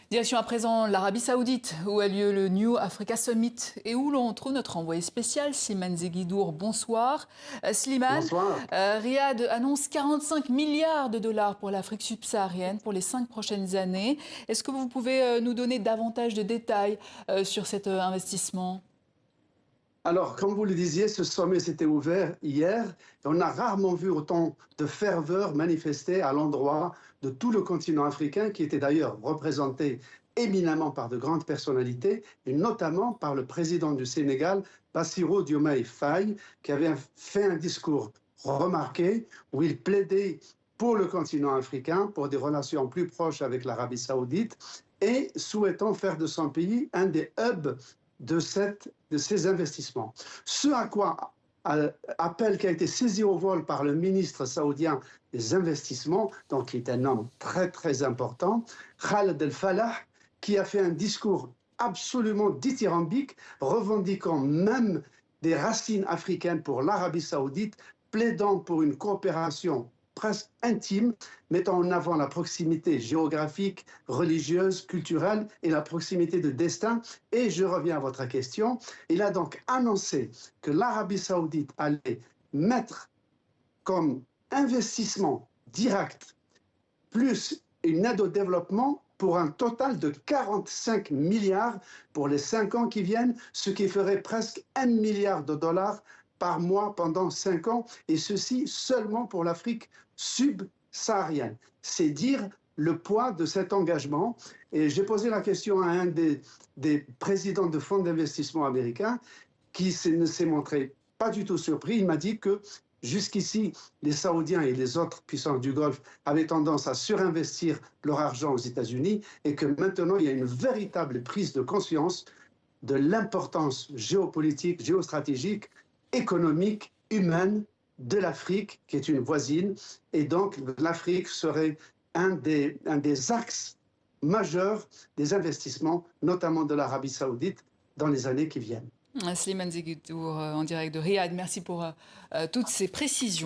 Direction à présent l'Arabie Saoudite, où a lieu le New Africa Summit et où l'on trouve notre envoyé spécial, Slimane Zeguidour. Bonsoir. Slimane, Bonsoir. Riyad annonce 45 milliards de dollars pour l'Afrique subsaharienne pour les 5 prochaines années. Est-ce que vous pouvez nous donner davantage de détails sur cet investissement ? Alors, comme vous le disiez, ce sommet s'était ouvert hier et on a rarement vu autant de ferveur manifestée à l'endroit de tout le continent africain, qui était d'ailleurs représenté éminemment par de grandes personnalités et notamment par le président du Sénégal, Bassirou Diomaye Faye, qui avait fait un discours remarqué où il plaidait pour le continent africain, pour des relations plus proches avec l'Arabie Saoudite et souhaitant faire de son pays un des hubs de ces investissements. Ce à quoi appel qui a été saisi au vol par le ministre saoudien des investissements, donc qui est un homme très très important, Khaled El-Fallah, qui a fait un discours absolument dithyrambique, revendiquant même des racines africaines pour l'Arabie saoudite, plaidant pour une coopération presque intime, mettant en avant la proximité géographique, religieuse, culturelle et la proximité de destin. Et je reviens à votre question. Il a donc annoncé que l'Arabie saoudite allait mettre comme investissement direct plus une aide au développement pour un total de 45 milliards pour les 5 ans qui viennent, ce qui ferait presque 1 milliard de dollars par mois pendant 5 ans, et ceci seulement pour l'Afrique subsaharienne. C'est dire le poids de cet engagement. Et j'ai posé la question à un des présidents de fonds d'investissement américains qui ne s'est montré pas du tout surpris. Il m'a dit que jusqu'ici, les Saoudiens et les autres puissances du Golfe avaient tendance à surinvestir leur argent aux États-Unis et que maintenant, il y a une véritable prise de conscience de l'importance géopolitique, géostratégique, économique, humaine de l'Afrique, qui est une voisine. Et donc, l'Afrique serait un des axes majeurs des investissements, notamment de l'Arabie saoudite, dans les années qui viennent. Slimane Zeguidour en direct de Riyad, merci pour toutes ces précisions.